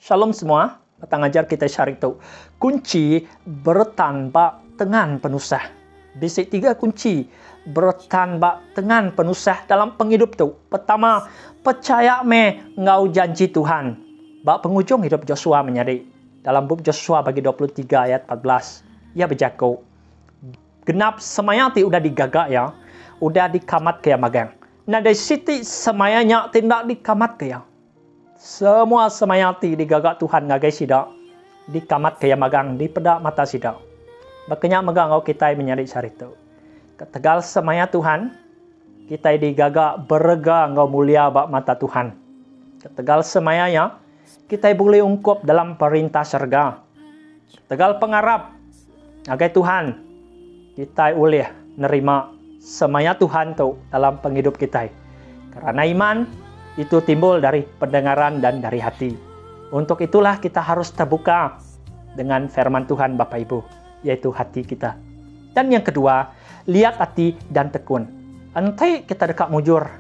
Shalom semua, patang ajar kita cari tahu kunci bertanpa dengan penusah. Basic 3 kunci bertanpa dengan penusah dalam penghidup tu. Pertama, percaya ngau janji Tuhan. Bak penghujung hidup Joshua menyari. Dalam buku Joshua bagi 23 ayat 14. Ia berjaku. Genap semaya ti udah digagak ya. Udah dikamat ke yang magang. Nah dari situ semayanya tindak dikamat ke yang. Semua semayati digagak Tuhan ngagai sidak. Dikamat ke yang magang. Di pedak mata sidak. Makanya megang ngau kita menyari cari tu. Ketegal semaya Tuhan. Kita digagak berega ngau mulia bak mata Tuhan. Ketegal semayanya. Kita boleh ungkup dalam perintah syurga. Ketegal pengarap. Ngagai Tuhan. Kita boleh nerima semaya Tuhan tu dalam penghidup kita. Karena iman itu timbul dari pendengaran dan dari hati. Untuk itulah kita harus terbuka dengan firman Tuhan Bapak Ibu, yaitu hati kita. Dan yang kedua, lihat hati dan tekun. Entai kita dekat mujur,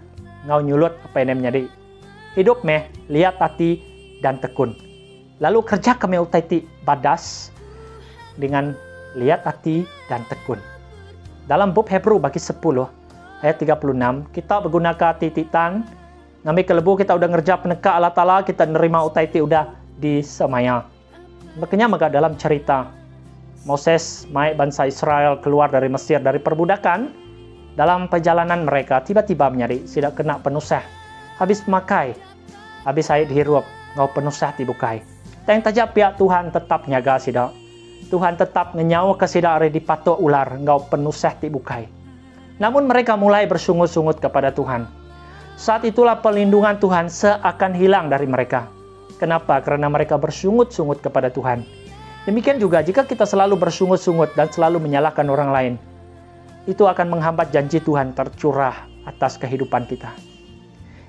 ngau nyulut apa yang menjadi. Hidup lihat hati dan tekun. Lalu kerja kami utaiti badas dengan lihat hati dan tekun. Dalam bab Hebrew bagi 10 ayat 36, kita menggunakan tititan. Ngambil kelebu kita udah ngerja peneka Allah Ta'ala, kita nerima utaiti udah di semaya. Makanya maka dalam cerita Moses, bangsa Israel keluar dari Mesir dari perbudakan, dalam perjalanan mereka tiba-tiba menyari tidak kena penusah. Habis makai, habis air dihirup, ngau penusah dibukai. Teng tajak pihak Tuhan tetap nyaga sidak. Tuhan tetap ngenyawa ke sidak di patok ular, ngau penusah dibukai. Namun mereka mulai bersungut-sungut kepada Tuhan. Saat itulah perlindungan Tuhan seakan hilang dari mereka. Kenapa? Karena mereka bersungut-sungut kepada Tuhan. Demikian juga jika kita selalu bersungut-sungut dan selalu menyalahkan orang lain, itu akan menghambat janji Tuhan tercurah atas kehidupan kita.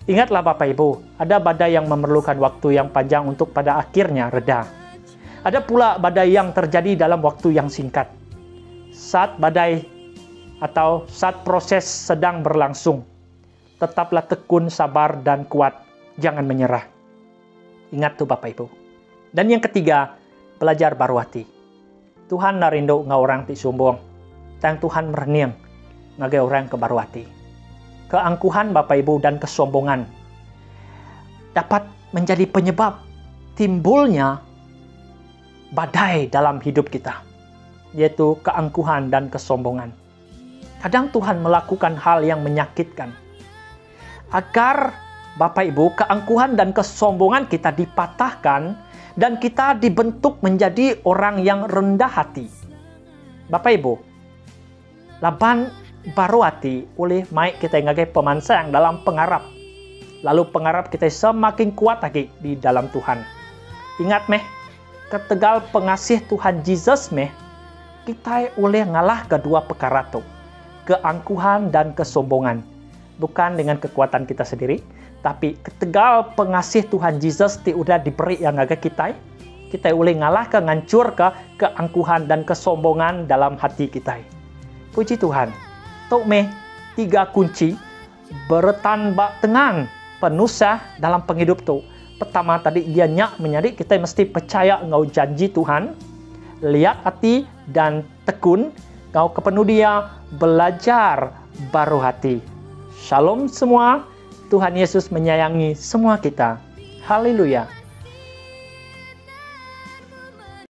Ingatlah Bapak Ibu, ada badai yang memerlukan waktu yang panjang untuk pada akhirnya reda. Ada pula badai yang terjadi dalam waktu yang singkat. Saat badai atau saat proses sedang berlangsung, tetaplah tekun, sabar, dan kuat. Jangan menyerah. Ingat tuh Bapak Ibu. Dan yang ketiga, belajar baru hati. Tuhan narindo ngau orang ti sombong. Tang Tuhan mereniang ngagai orang ke baru hati. Keangkuhan Bapak Ibu dan kesombongan dapat menjadi penyebab timbulnya badai dalam hidup kita. Yaitu keangkuhan dan kesombongan. Kadang Tuhan melakukan hal yang menyakitkan. Agar Bapak Ibu, keangkuhan dan kesombongan kita dipatahkan dan kita dibentuk menjadi orang yang rendah hati. Bapak Ibu, laban baru hati oleh maik kita ngagai pemansang dalam pengarap. Lalu pengarap kita semakin kuat lagi di dalam Tuhan. Ingat ketegal pengasih Tuhan Yesus kita oleh ngalah kedua perkara itu. Keangkuhan dan kesombongan. Bukan dengan kekuatan kita sendiri, tapi ketegal pengasih Tuhan Yesus udah diberi yang agak kita boleh ngalah ke ngancur ke keangkuhan dan kesombongan dalam hati kita. Puji Tuhan. Tok 3 kunci bertanpa dengan penusah dalam penghidup tu. Pertama tadi dia nyak menyadi kita mesti percaya ngau janji Tuhan, lihat hati dan tekun, ngau kepenuh dia belajar baru hati. Shalom semua, Tuhan Yesus menyayangi semua kita. Haleluya.